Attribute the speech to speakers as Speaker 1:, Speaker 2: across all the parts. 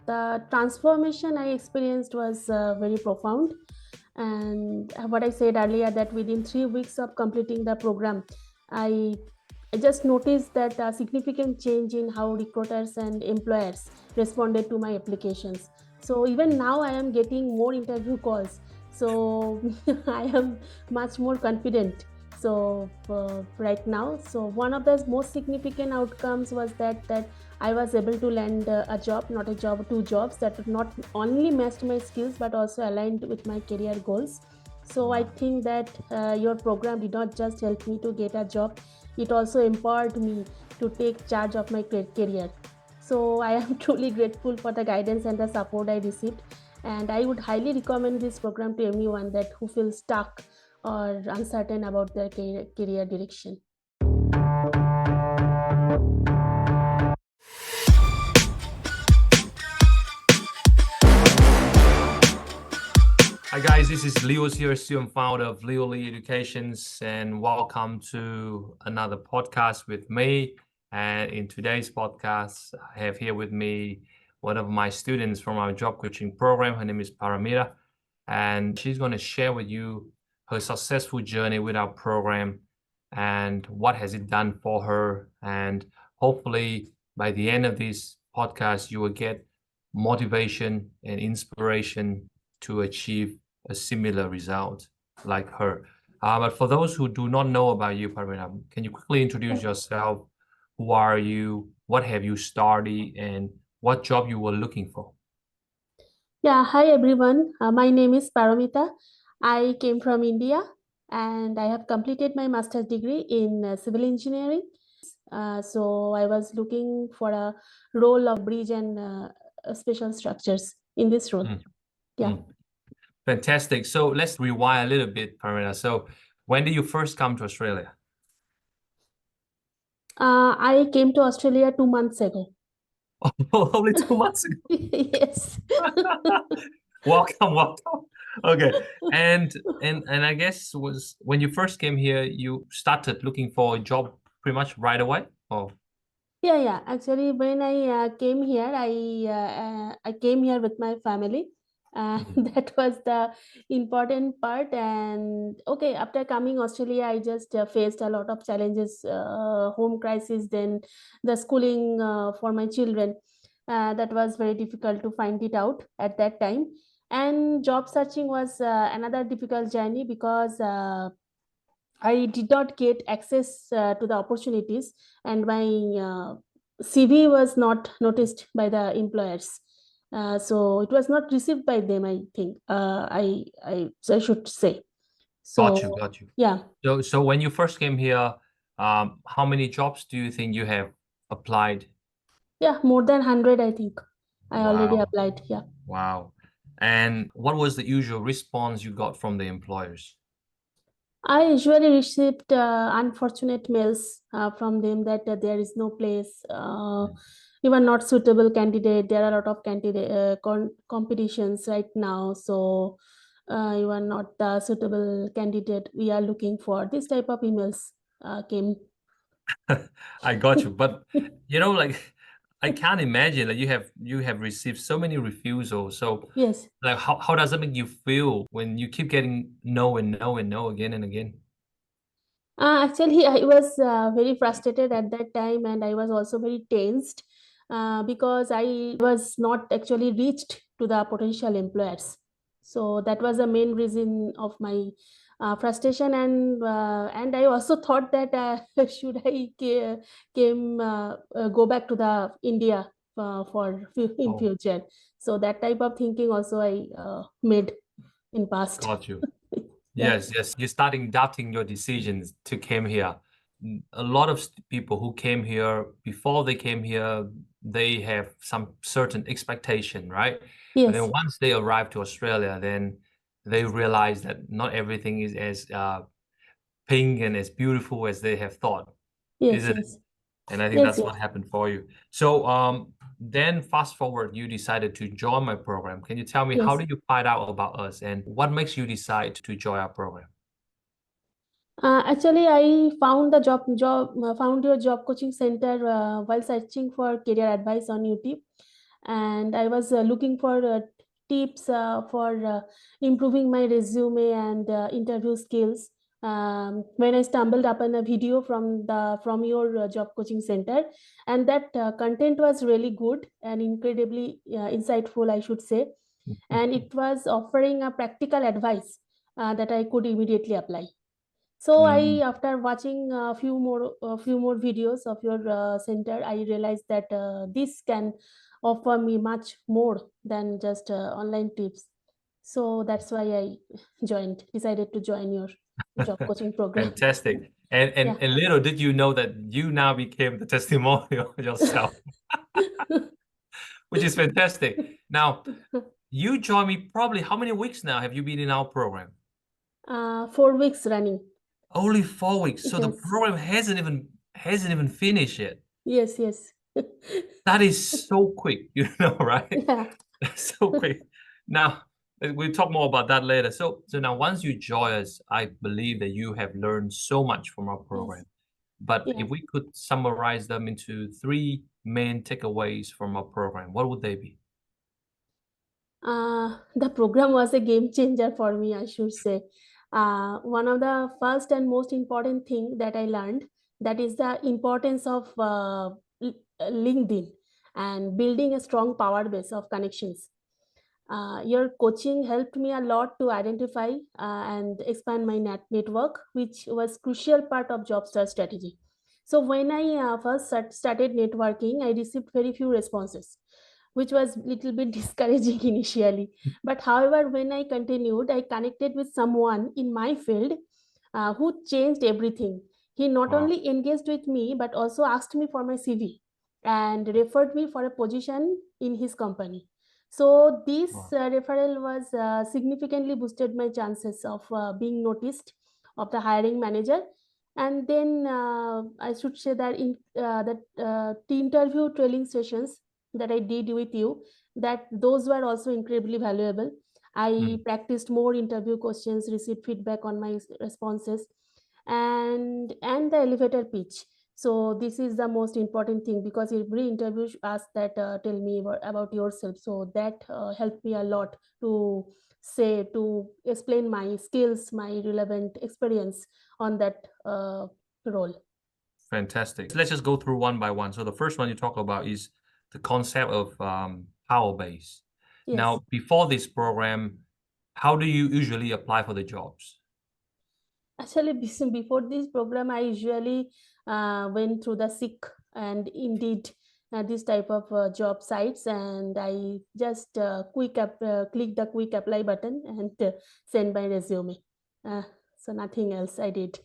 Speaker 1: the transformation I experienced was very profound. And what I said earlier, that within 3 weeks of completing the program, I I just noticed that a significant change in how recruiters and employers responded to my applications. So even now, I am getting more interview calls. So I am much more confident. So right now, so one of the most significant outcomes was that I was able to land a job, not a job, two jobs that not only matched my skills but also aligned with my career goals. So I think that your program did not just help me to get a job, it also empowered me to take charge of my career. So I am truly grateful for the guidance and the support I received. And I would highly recommend this program to anyone that who feels stuck or uncertain about their career direction.
Speaker 2: Hi guys, this is 𝗂𝗂 𝗖𝗴𝗍𝗂, founder of 𝗂𝗂𝗰 Educations, and welcome to another podcast with me. And in today's podcast, I have here with me one of my students from our job coaching program. Her name is Paramita, and she's going to share with you her successful journey with our program and what has it done for her. And hopefully by the end of this podcast, you will get motivation and inspiration to achieve a similar result like her. But for those who do not know about you, Paramita, can you quickly introduce yourself? Who are you? What have you studied? And what job you were looking for?
Speaker 1: Yeah, hi everyone. My name is Paramita. I came from India and I have completed my master's degree in civil engineering. So I was looking for a role of bridge and special structures in this role. Yeah.
Speaker 2: Fantastic. So let's rewind a little bit, Paramita. So when did you first come to Australia?
Speaker 1: I came to Australia 2 months ago.
Speaker 2: Only 2 months ago.
Speaker 1: Yes.
Speaker 2: Welcome. Okay. And I guess was when you first came here, you started looking for a job pretty much right away? Oh.
Speaker 1: Yeah. Actually, when I came here, I came here with my family. That was the important part. And okay, after coming Australia, I just faced a lot of challenges, home crisis, then the schooling for my children. That was very difficult to find it out at that time. And job searching was another difficult journey because I did not get access to the opportunities, and my CV was not noticed by the employers. So it was not received by them, I think. I should say. So
Speaker 2: Got you.
Speaker 1: yeah.
Speaker 2: So when you first came here, how many jobs do you think you have applied?
Speaker 1: Yeah, more than 100, I think. I already
Speaker 2: Wow.
Speaker 1: applied. Yeah.
Speaker 2: Wow. And what was the usual response you got from the employers?
Speaker 1: I usually received unfortunate mails from them that there is no place. You are not suitable candidate. There are a lot of candidate competitions right now, so you are not the suitable candidate we are looking for. This type of emails came.
Speaker 2: I got you, but like I can't imagine that you have received so many refusals. So
Speaker 1: Yes.
Speaker 2: like how does that make you feel when you keep getting no and no and no again and again?
Speaker 1: Actually, I was very frustrated at that time, and I was also very tensed because I was not actually reached to the potential employers. So that was the main reason of my frustration, and I also thought that should I go back to the India in
Speaker 2: Oh,
Speaker 1: future. So that type of thinking also I made in past.
Speaker 2: got you.
Speaker 1: Yeah.
Speaker 2: Yes. You're starting doubting your decisions to came here. A lot of people who came here, before they came here, they have some certain expectation, right? But then
Speaker 1: Yes.
Speaker 2: once they arrive to Australia, then they realize that not everything is as pink and as beautiful as they have thought,
Speaker 1: Yes.
Speaker 2: isn't it?
Speaker 1: Yes.
Speaker 2: And I think
Speaker 1: Yes.
Speaker 2: that's what happened for you. So then fast forward, you decided to join my program. Can you tell me how
Speaker 1: Yes.
Speaker 2: did you find out about us and what makes you decide to join our program?
Speaker 1: Actually, I found found your job coaching center while searching for career advice on YouTube. and I was looking for tips for improving my resume and interview skills. When I stumbled upon a video from your job coaching center, and that content was really good and incredibly insightful, I should say, and it was offering a practical advice that I could immediately apply. So
Speaker 2: Mm.
Speaker 1: after watching a few more videos of your center, I realized that this can offer me much more than just online tips. So that's why I decided to join your job coaching program.
Speaker 2: Fantastic. And,
Speaker 1: Yeah.
Speaker 2: and little did you know that you now became the testimonial yourself, which is fantastic. Now, you joined me probably how many weeks now have you been in our program?
Speaker 1: 4 weeks running.
Speaker 2: Only 4 weeks. So the
Speaker 1: Yes.
Speaker 2: program hasn't even finished yet.
Speaker 1: Yes. Yes.
Speaker 2: That is so quick, right?
Speaker 1: Yeah.
Speaker 2: That's so quick. Now, we'll talk more about that later. So now once you join us, I believe that you have learned so much from our program.
Speaker 1: Yes.
Speaker 2: But
Speaker 1: Yeah.
Speaker 2: if we could summarize them into 3 main takeaways from our program, what would they be?
Speaker 1: The program was a game changer for me, I should say. One of the first and most important thing that I learned, that is the importance of LinkedIn and building a strong power base of connections. Your coaching helped me a lot to identify and expand my network, which was crucial part of job search strategy. So when I first started networking, I received very few responses, which was little bit discouraging initially. But however, when I continued, I connected with someone in my field who changed everything. He not
Speaker 2: Wow.
Speaker 1: only engaged with me, but also asked me for my CV and referred me for a position in his company. So this
Speaker 2: Wow.
Speaker 1: referral was significantly boosted my chances of being noticed of the hiring manager. And then I should say that in the interview training sessions that I did with you, that those were also incredibly valuable. I
Speaker 2: Mm.
Speaker 1: practiced more interview questions, received feedback on my responses, and the elevator pitch. So this is the most important thing, because every interview asks that tell me about yourself. So that helped me a lot to explain my skills, my relevant experience on that role.
Speaker 2: Fantastic. Let's just go through one by one. So the first one you talk about is the concept of Powerbase.
Speaker 1: Yes.
Speaker 2: Now, before this program, how do you usually apply for the jobs?
Speaker 1: Actually, before this program, I usually went through the Seek and Indeed, this type of job sites, and I just click the quick apply button and send my resume. So nothing else I did.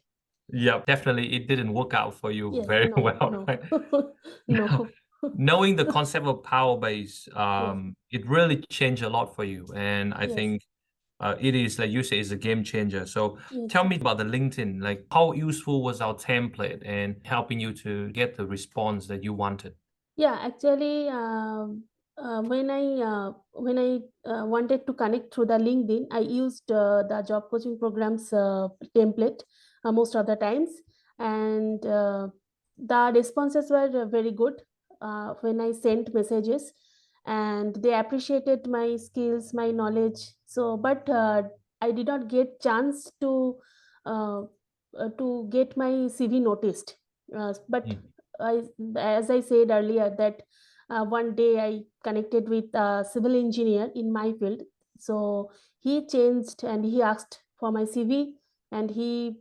Speaker 2: Yeah, definitely it didn't work out for you
Speaker 1: Yes,
Speaker 2: very
Speaker 1: no,
Speaker 2: well,
Speaker 1: no,
Speaker 2: right? Now,
Speaker 1: no.
Speaker 2: knowing the concept of Powerbase,
Speaker 1: Yes,
Speaker 2: it really changed a lot for you. And I
Speaker 1: yes,
Speaker 2: think it is, like you say, is a game changer. So
Speaker 1: yes.
Speaker 2: tell me about the LinkedIn, like how useful was our template and helping you to get the response that you wanted?
Speaker 1: Yeah, actually, when I wanted to connect through the LinkedIn, I used the job coaching programs template most of the times, and the responses were very good when I sent messages, and they appreciated my skills, my knowledge. So, but I did not get chance uh, to get my CV noticed. But
Speaker 2: Mm.
Speaker 1: I, as I said earlier, that one day I connected with a civil engineer in my field. So he changed and he asked for my CV, and he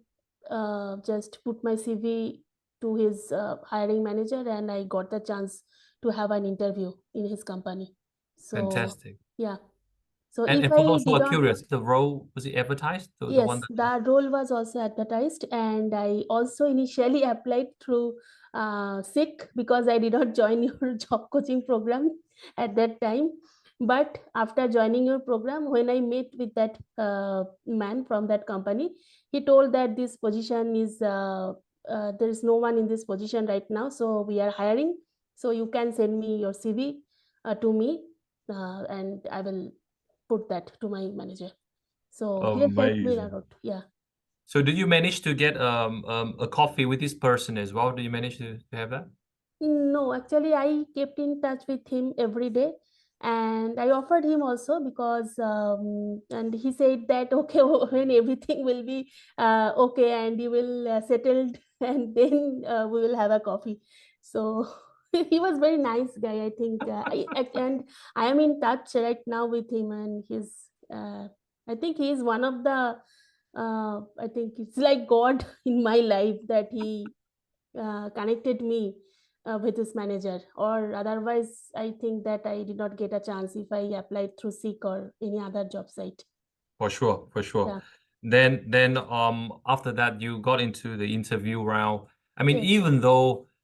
Speaker 1: just put my CV to his hiring manager, and I got the chance to have an interview in his company. So
Speaker 2: Fantastic.
Speaker 1: yeah. So
Speaker 2: And
Speaker 1: if
Speaker 2: for
Speaker 1: I
Speaker 2: those who
Speaker 1: did
Speaker 2: are
Speaker 1: not.
Speaker 2: curious, the role, was it advertised? The one
Speaker 1: Yes,
Speaker 2: that
Speaker 1: the role was also advertised, and I also initially applied through Sick, because I did not join your job coaching program at that time. But after joining your program, when I met with that man from that company, he told that this position is there is no one in this position right now, so we are hiring. So you can send me your CV to me, and I will put that to my manager. So he helped me a
Speaker 2: amazing.
Speaker 1: lot. Yeah.
Speaker 2: So did you manage to get a coffee with this person as well? Did you manage to have that?
Speaker 1: No, actually, I kept in touch with him every day. And I offered him also because and he said that okay, when everything will be okay and you will settled, and then we will have a coffee. So he was very nice guy, I think. And I am in touch right now with him, and I think he is one of the I think it's like God in my life, that he connected me with his manager, or otherwise I think that I did not get a chance if I applied through Seek or any other job site.
Speaker 2: For sure, for sure.
Speaker 1: Yeah.
Speaker 2: Then after that you got into the interview round. I mean,
Speaker 1: Yes.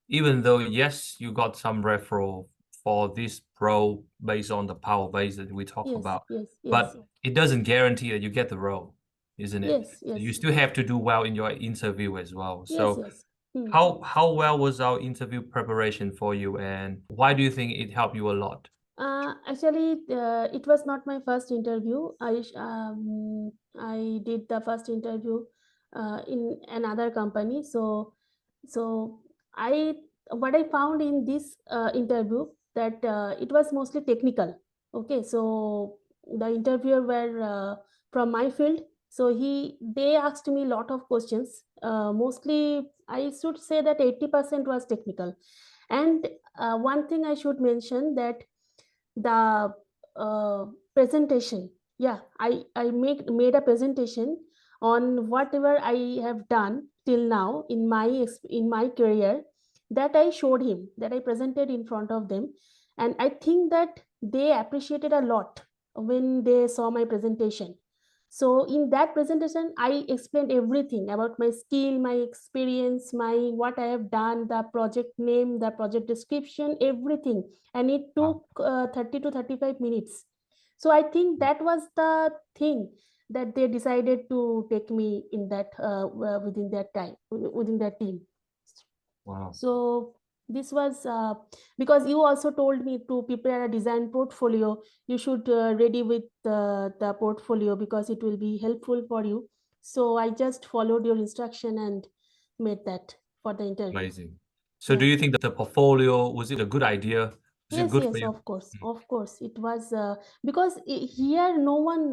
Speaker 2: even though yes, you got some referral for this role based on the Powerbase that we talk
Speaker 1: Yes.
Speaker 2: about,
Speaker 1: Yes. Yes.
Speaker 2: but it doesn't guarantee that you get the role, isn't it?
Speaker 1: Yes.
Speaker 2: So
Speaker 1: Yes.
Speaker 2: you still have to do well in your interview as well.
Speaker 1: Yes.
Speaker 2: So
Speaker 1: Yes. Hmm.
Speaker 2: how well was our interview preparation for you, and why do you think it helped you a lot?
Speaker 1: Actually, it was not my first interview. I did the first interview in another company. So I what I found in this interview, that it was mostly technical. Okay, so the interviewer were from my field. So they asked me a lot of questions. Mostly, I should say that 80% was technical. And one thing I should mention, that the presentation, yeah, I made a presentation on whatever I have done till now in my career, that I showed him, that I presented in front of them. And I think that they appreciated a lot when they saw my presentation. So in that presentation, I explained everything about my skill, my experience, my what I have done, the project name, the project description, everything. And it
Speaker 2: Wow.
Speaker 1: took 30 to 35 minutes. So I think that was the thing, that they decided to take me in that within that time, within that team.
Speaker 2: Wow.
Speaker 1: So this was because you also told me to prepare a design portfolio. You should ready with the portfolio, because it will be helpful for you. So I just followed your instruction and made that for the interview.
Speaker 2: Amazing. So do
Speaker 1: Yeah.
Speaker 2: you think that the portfolio, was it a good idea? Was it
Speaker 1: Yes,
Speaker 2: good for
Speaker 1: yes,
Speaker 2: you?
Speaker 1: of course. It was because here no one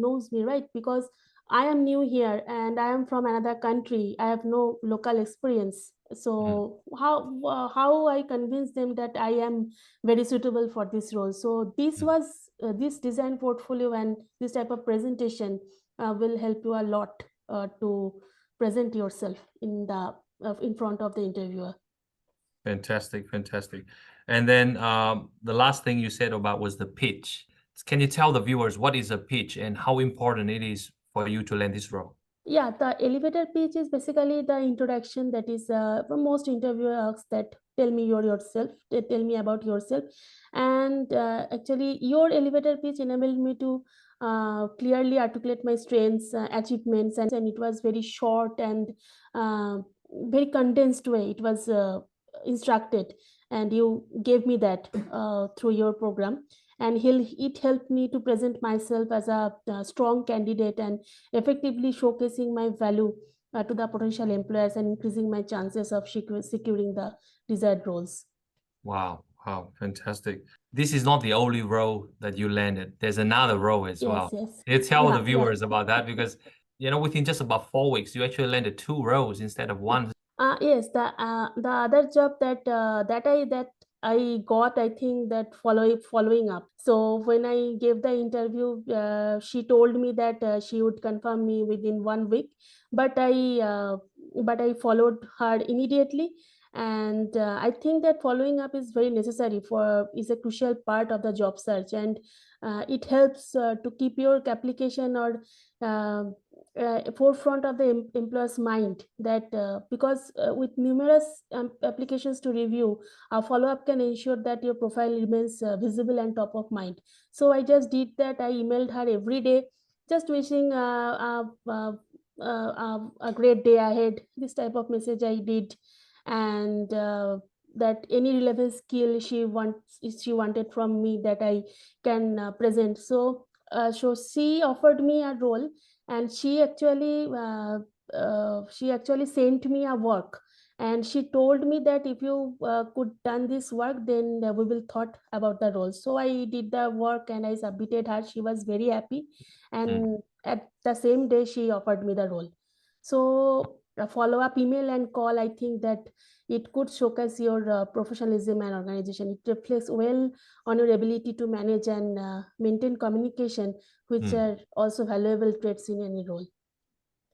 Speaker 1: knows me, right? Because I am new here and I am from another country. I have no local experience.
Speaker 2: Mm,
Speaker 1: So how I convince them that I am very suitable for this role? So this
Speaker 2: mm.
Speaker 1: was this design portfolio and this type of presentation will help you a lot to present yourself in front of the interviewer.
Speaker 2: Fantastic, fantastic. And then the last thing you said about was the pitch. Can you tell the viewers what is a pitch and how important it is for you to land this role?
Speaker 1: Yeah, the elevator pitch is basically the introduction. That is, most interviewer asks that tell me yourself, tell me about yourself, and actually, your elevator pitch enabled me to clearly articulate my strengths, achievements, and it was very short and uh, very condensed way. It was instructed, and you gave me that through your program, and it helped me to present myself as a strong candidate and effectively showcasing my value to the potential employers and increasing my chances of securing the desired roles.
Speaker 2: Wow, wow, fantastic. This is not the only role that you landed. There's another role as
Speaker 1: Yes,
Speaker 2: well.
Speaker 1: yes.
Speaker 2: Can you tell the
Speaker 1: Yeah, yeah.
Speaker 2: viewers about that? Because, within just about 4 weeks, you actually landed 2 roles instead of one.
Speaker 1: Yes, the other job that I got, I think that following up. So when I gave the interview, she told me that she would confirm me within 1 week, but I followed her immediately, and I think that following up is very necessary for is a crucial part of the job search, and it helps to keep your application or uh, forefront of the employer's mind, that because with numerous applications to review, a follow-up can ensure that your profile remains visible and top of mind. So I just did that. I emailed her every day, just wishing a great day ahead, this type of message I did. And that any relevant skill she wanted from me, that I can present. So she offered me a role, and she actually sent me a work, and she told me that if you could done this work, then we will thought about the role. So I did the work and I submitted her. She was very happy, and at the same day she offered me the role. So a follow-up email and call, I think that it could showcase your professionalism and organization. It reflects well on your ability to manage and maintain communication, which are also valuable traits in any role.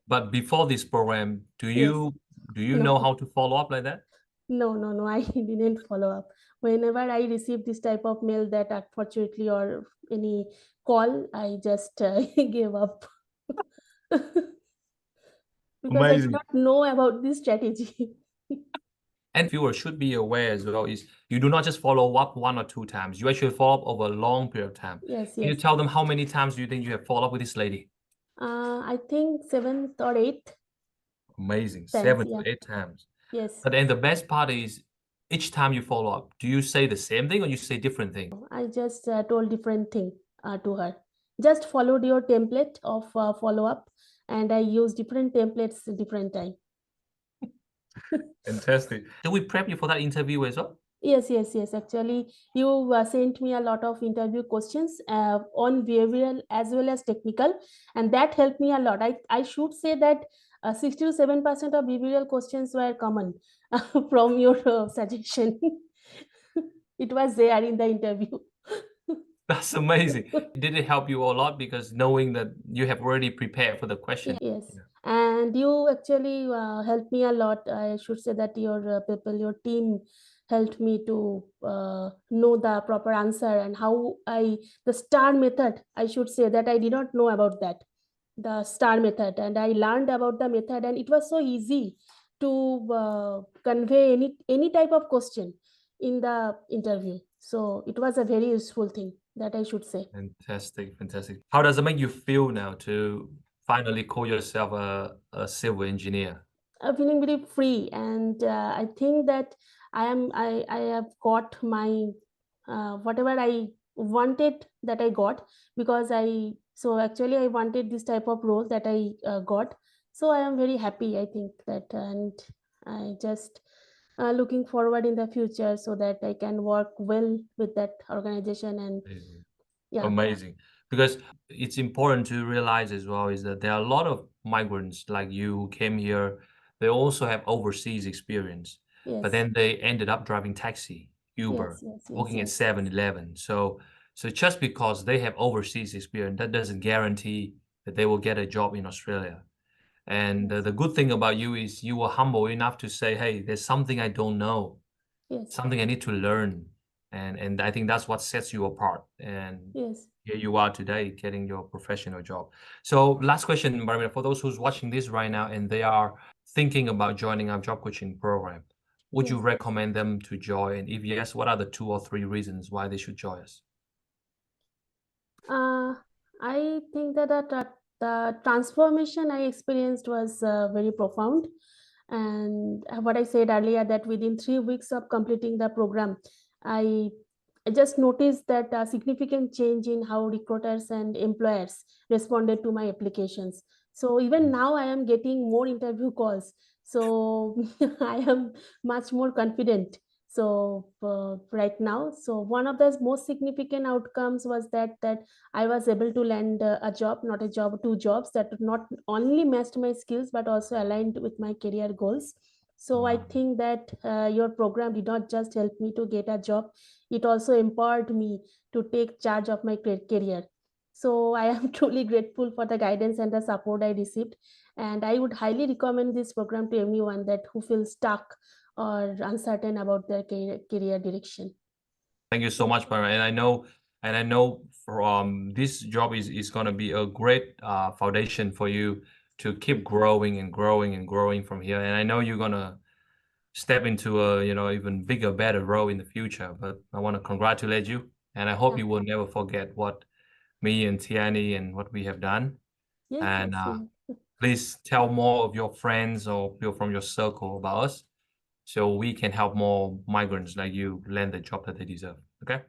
Speaker 2: But before this program, do
Speaker 1: Yes.
Speaker 2: you
Speaker 1: No.
Speaker 2: know how to follow up like that?
Speaker 1: No, I didn't follow up. Whenever I receive this type of mail that unfortunately or any call, I just gave up because I did
Speaker 2: Amazing.
Speaker 1: not know about this strategy.
Speaker 2: And viewers should be aware as well is you do not just follow up 1 or 2 times. You actually follow up over a long period of time.
Speaker 1: Yes,
Speaker 2: Can you tell them how many times do you think you have followed up with this lady?
Speaker 1: I think 7th or 8th.
Speaker 2: Amazing.
Speaker 1: Times,
Speaker 2: 7
Speaker 1: yeah.
Speaker 2: to 8 times.
Speaker 1: Yes.
Speaker 2: But then the best part is each time you follow up, do you say the same thing or you say different thing?
Speaker 1: I just told different thing to her. Just followed your template of follow up, and I use different templates different time.
Speaker 2: Fantastic. Do we prep you for that interview as well?
Speaker 1: Yes. Actually, you sent me a lot of interview questions on behavioral as well as technical, and that helped me a lot. I should say that 60 to 7% of behavioral questions were common from your suggestion. It was there in the interview.
Speaker 2: That's amazing. Did it help you a lot because knowing that you have already prepared for the question?
Speaker 1: Yes.
Speaker 2: Yeah.
Speaker 1: And you actually helped me a lot. I should say that your people, your team helped me to know the proper answer and how the STAR method, I should say that I did not know about that, the STAR method, and I learned about the method, and it was so easy to convey any type of question in the interview. So it was a very useful thing, that I should say.
Speaker 2: Fantastic. How does it make you feel now to finally call yourself a civil engineer?
Speaker 1: I'm feeling very free, and I think that I have got my whatever I wanted, that I got, because I wanted this type of role that I got. So I am very happy, I think that, and I just looking forward in the future so that I can work well with that organization. And
Speaker 2: Amazing.
Speaker 1: yeah.
Speaker 2: Amazing. Because it's important to realize as well is that there are a lot of migrants like you who came here. They also have overseas experience,
Speaker 1: Yes.
Speaker 2: but then they ended up driving taxi, Uber, working at 7-Eleven. So just because they have overseas experience, that doesn't guarantee that they will get a job in Australia. And the good thing about you is you were humble enough to say, hey, there's something I don't know, something I need to learn. And I think that's what sets you apart. And
Speaker 1: Yes.
Speaker 2: here you are today getting your professional job. So last question, Paramita, for those who's watching this right now and they are thinking about joining our job coaching program, would you recommend them to join? And if yes, what are the 2 or 3 reasons why they should join us?
Speaker 1: I think that the transformation I experienced was very profound. And what I said earlier, that within 3 weeks of completing the program, I just noticed that a significant change in how recruiters and employers responded to my applications. So even now I am getting more interview calls. So I am much more confident. So right now, so one of the most significant outcomes was that I was able to land a job, not a job, 2 jobs that not only matched my skills but also aligned with my career goals. So I think that your program did not just help me to get a job, it also empowered me to take charge of my career. So I am truly grateful for the guidance and the support I received, and I would highly recommend this program to anyone that who feels stuck or uncertain about their career direction.
Speaker 2: Thank you so much, Paramita. And I know from this job is going to be a great foundation for you to keep growing and growing and growing from here. And I know you're going to step into a even bigger, better role in the future. But I want to congratulate you, and I hope you will never forget what me and Tiani and what we have done.
Speaker 1: Yes,
Speaker 2: And
Speaker 1: yes.
Speaker 2: please tell more of your friends or people from your circle about us, so we can help more migrants like you land the job that they deserve. Okay.